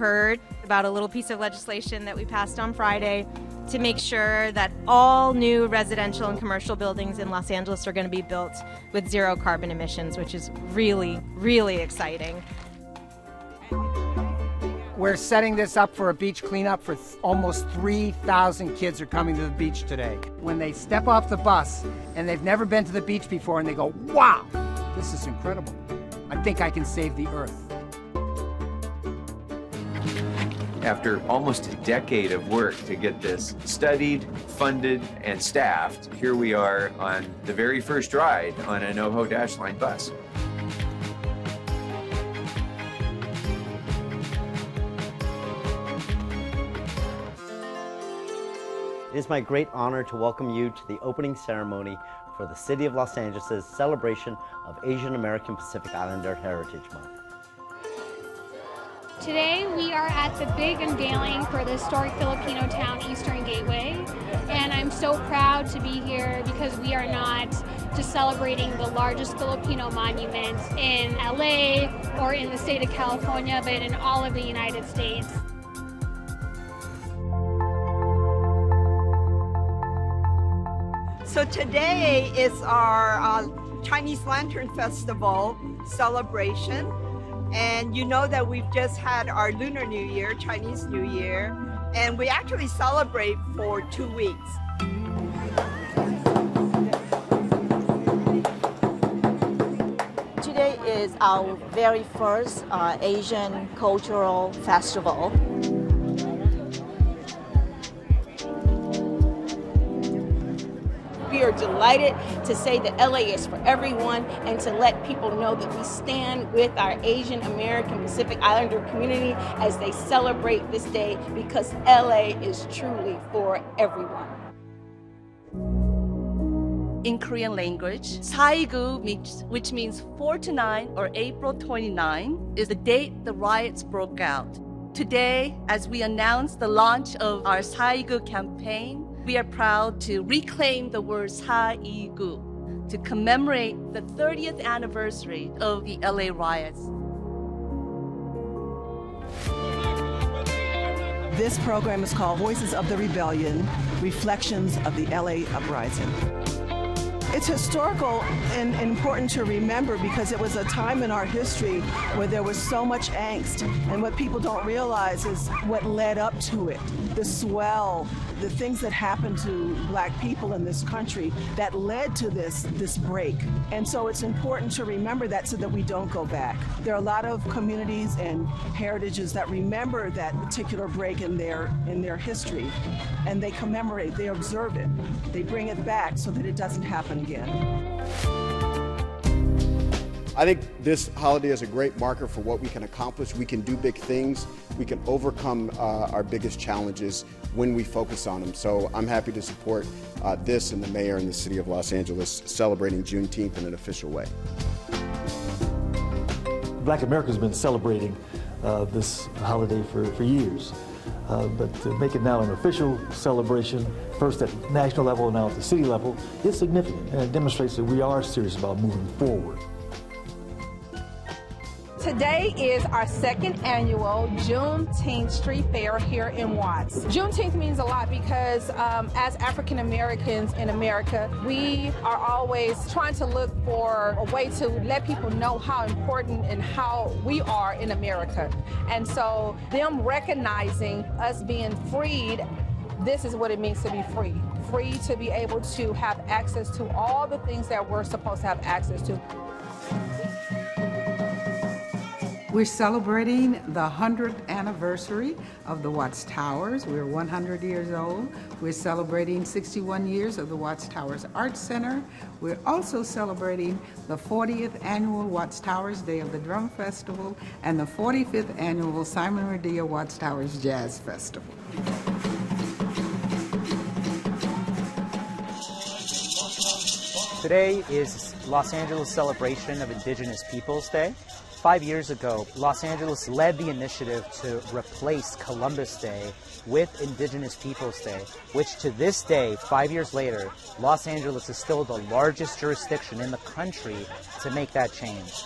heard about a little piece of legislation that we passed on Friday to make sure that all new residential and commercial buildings in Los Angeles are going to be built with zero carbon emissions, which is really, really exciting. We're setting this up for a beach cleanup for almost 3,000 kids are coming to the beach today. When they step off the bus and they've never been to the beach before and they go, wow, this is incredible. I think I can save the earth. After almost a decade of work to get this studied, funded, and staffed, here we are on the very first ride on a NoHo Dash Line bus. It is my great honor to welcome you to the opening ceremony for the City of Los Angeles' celebration of Asian American Pacific Islander Heritage Month. Today we are at the big unveiling for the historic Filipino town Eastern Gateway, and I'm so proud to be here because we are not just celebrating the largest Filipino monument in LA or in the state of California, but in all of the United States. So today is our Chinese Lantern Festival celebration. And you know that we've just had our Lunar New Year, Chinese New Year, and we actually celebrate for 2 weeks. Today is our very first Asian cultural festival. We are delighted to say that LA is for everyone and to let people know that we stand with our Asian American Pacific Islander community as they celebrate this day because LA is truly for everyone. In Korean language, Saigu, which means 4 to 9 or April 29, is the date the riots broke out. Today, as we announce the launch of our Saigu campaign, we are proud to reclaim the word Saigu to commemorate the 30th anniversary of the LA riots. This program is called Voices of the Rebellion, Reflections of the LA Uprising. It's historical and important to remember because it was a time in our history where there was so much angst, and what people don't realize is what led up to it. The swell, the things that happened to Black people in this country that led to this break. And so it's important to remember that so that we don't go back. There are a lot of communities and heritages that remember that particular break in their history, and they commemorate, they observe it, they bring it back so that it doesn't happen again. I think this holiday is a great marker for what we can accomplish. We can do big things. We can overcome our biggest challenges when we focus on them. So I'm happy to support this and the mayor and the city of Los Angeles celebrating Juneteenth in an official way. Black America's been celebrating this holiday for years. But to make it now an official celebration, first at national level and now at the city level, is significant, and it demonstrates that we are serious about moving forward. Today is our second annual Juneteenth Street Fair here in Watts. Juneteenth means a lot because as African Americans in America, we are always trying to look for a way to let people know how important and how we are in America. And so them recognizing us being freed, this is what it means to be free. Free to be able to have access to all the things that we're supposed to have access to. We're celebrating the 100th anniversary of the Watts Towers. We're 100 years old. We're celebrating 61 years of the Watts Towers Arts Center. We're also celebrating the 40th annual Watts Towers Day of the Drum Festival and the 45th annual Simon Radia Watts Towers Jazz Festival. Today is Los Angeles' celebration of Indigenous Peoples Day. 5 years ago, Los Angeles led the initiative to replace Columbus Day with Indigenous Peoples Day, which to this day, 5 years later, Los Angeles is still the largest jurisdiction in the country to make that change.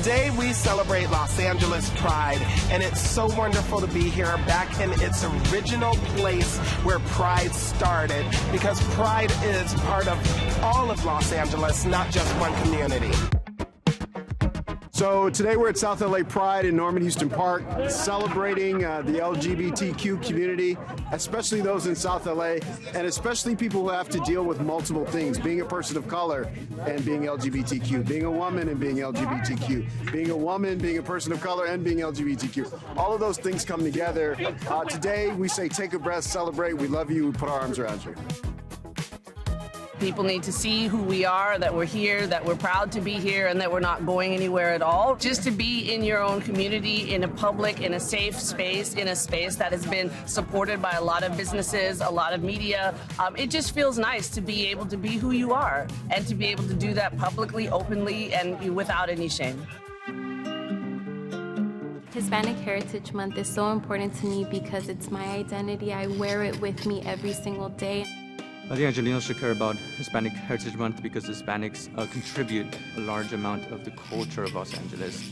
Today we celebrate Los Angeles Pride, and it's so wonderful to be here back in its original place where Pride started, because Pride is part of all of Los Angeles, not just one community. So today we're at South LA Pride in Norman Houston Park, celebrating the LGBTQ community, especially those in South LA, and especially people who have to deal with multiple things, being a person of color and being LGBTQ, being a woman and being LGBTQ, being a woman, being a person of color, and being LGBTQ. All of those things come together. Today we say take a breath, celebrate, we love you, we put our arms around you. People need to see who we are, that we're here, that we're proud to be here, and that we're not going anywhere at all. Just to be in your own community, in a public, in a safe space, in a space that has been supported by a lot of businesses, a lot of media. It just feels nice to be able to be who you are and to be able to do that publicly, openly, and without any shame. Hispanic Heritage Month is so important to me because it's my identity. I wear it with me every single day. I think Angelenos should care about Hispanic Heritage Month because Hispanics contribute a large amount of the culture of Los Angeles.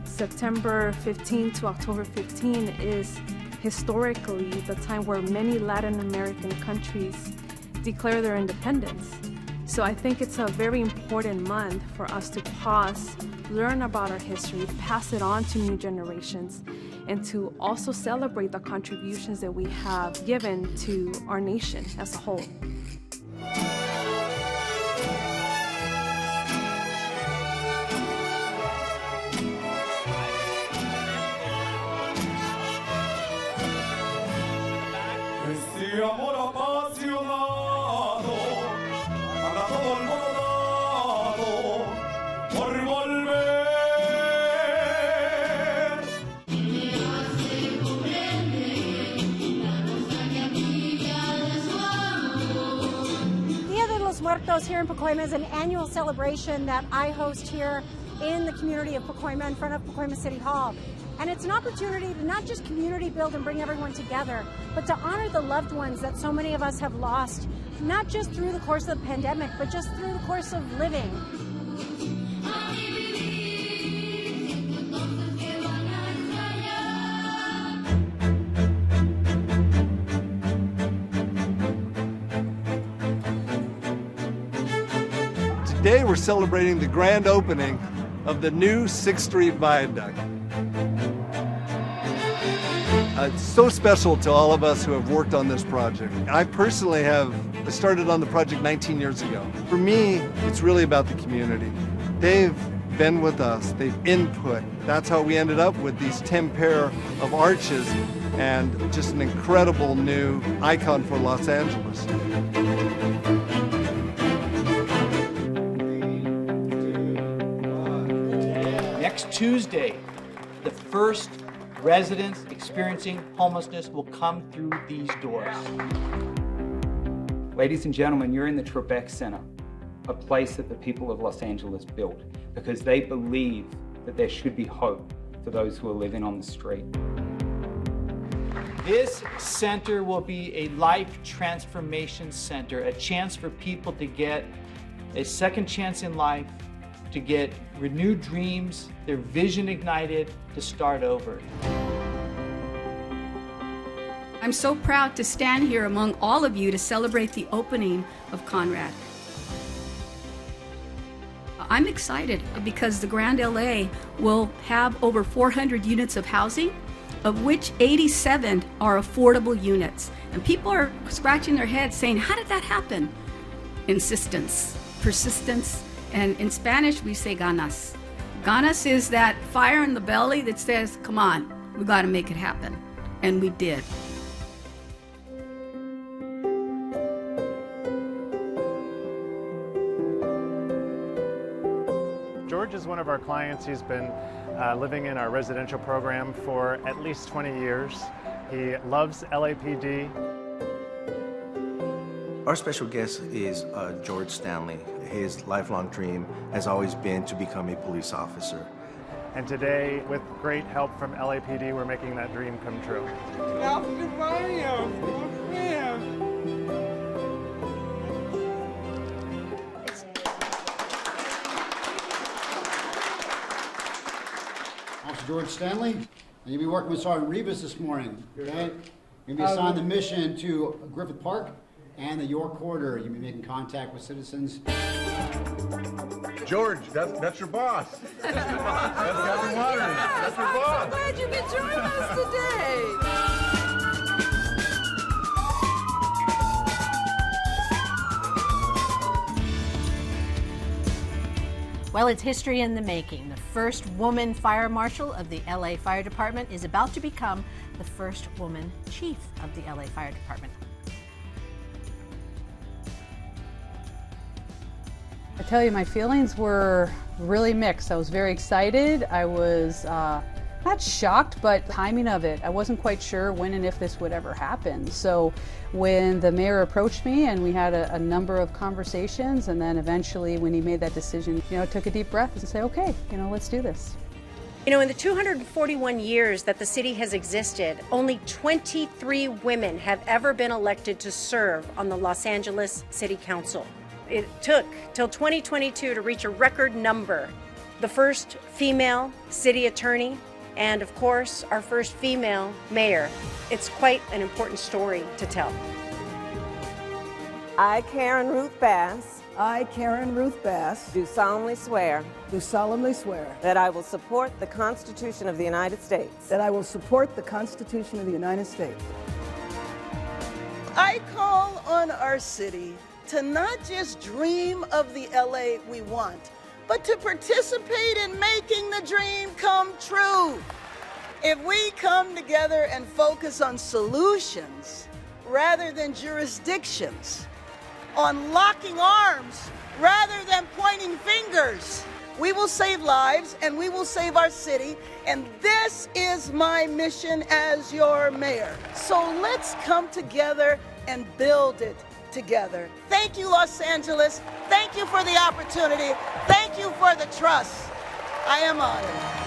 September 15 to October 15 is historically the time where many Latin American countries declare their independence. So I think it's a very important month for us to pause, learn about our history, pass it on to new generations, and to also celebrate the contributions that we have given to our nation as a whole. Muertos here in Pacoima is an annual celebration that I host here in the community of Pacoima in front of Pacoima City Hall. And it's an opportunity to not just community build and bring everyone together, but to honor the loved ones that so many of us have lost, not just through the course of the pandemic, but just through the course of living. Today we're celebrating the grand opening of the new 6th Street Viaduct. It's so special to all of us who have worked on this project. I personally have started on the project 19 years ago. For me, it's really about the community. They've been with us, they've input. That's how we ended up with these 10 pair of arches and just an incredible new icon for Los Angeles. Next Tuesday, the first residents experiencing homelessness will come through these doors. Ladies and gentlemen, you're in the Trebek Center, a place that the people of Los Angeles built because they believe that there should be hope for those who are living on the street. This center will be a life transformation center, a chance for people to get a second chance in life, to get renewed dreams, their vision ignited, to start over. I'm so proud to stand here among all of you to celebrate the opening of Conrad. I'm excited because the Grand LA will have over 400 units of housing, of which 87 are affordable units. And people are scratching their heads saying, how did that happen? Insistence, persistence, and in Spanish we say ganas. Ganas is that fire in the belly that says, come on, we gotta make it happen. And we did. George is one of our clients. He's been living in our residential program for at least 20 years. He loves LAPD. Our special guest is George Stanley. His lifelong dream has always been to become a police officer. And today, with great help from LAPD, we're making that dream come true. George Stanley, and you'll be working with Sergeant Rebus this morning, okay? You'll be assigned the mission to Griffith Park and the York Corridor. You'll be making contact with citizens. George, that's your boss. That's Captain Waters. That's your boss. I'm so glad you could join us today. Well, it's history in the making. The first woman fire marshal of the LA Fire Department is about to become the first woman chief of the LA Fire Department. I tell you, my feelings were really mixed. I was very excited. I was not shocked, but timing of it. I wasn't quite sure when and if this would ever happen. So when the mayor approached me and we had a number of conversations, and then eventually when he made that decision, I took a deep breath and said, okay, let's do this. In the 241 years that the city has existed, only 23 women have ever been elected to serve on the Los Angeles City Council. It took till 2022 to reach a record number. The first female city attorney, and of course, our first female mayor. It's quite an important story to tell. I, Karen Ruth Bass. I, Karen Ruth Bass. Do solemnly swear. Do solemnly swear. That I will support the Constitution of the United States. That I will support the Constitution of the United States. I call on our city to not just dream of the LA we want, but to participate in making the dream come true. If we come together and focus on solutions rather than jurisdictions, on locking arms rather than pointing fingers, we will save lives and we will save our city. And this is my mission as your mayor. So let's come together and build it together. Thank you, Los Angeles. Thank you for the opportunity. Thank you for the trust. I am honored.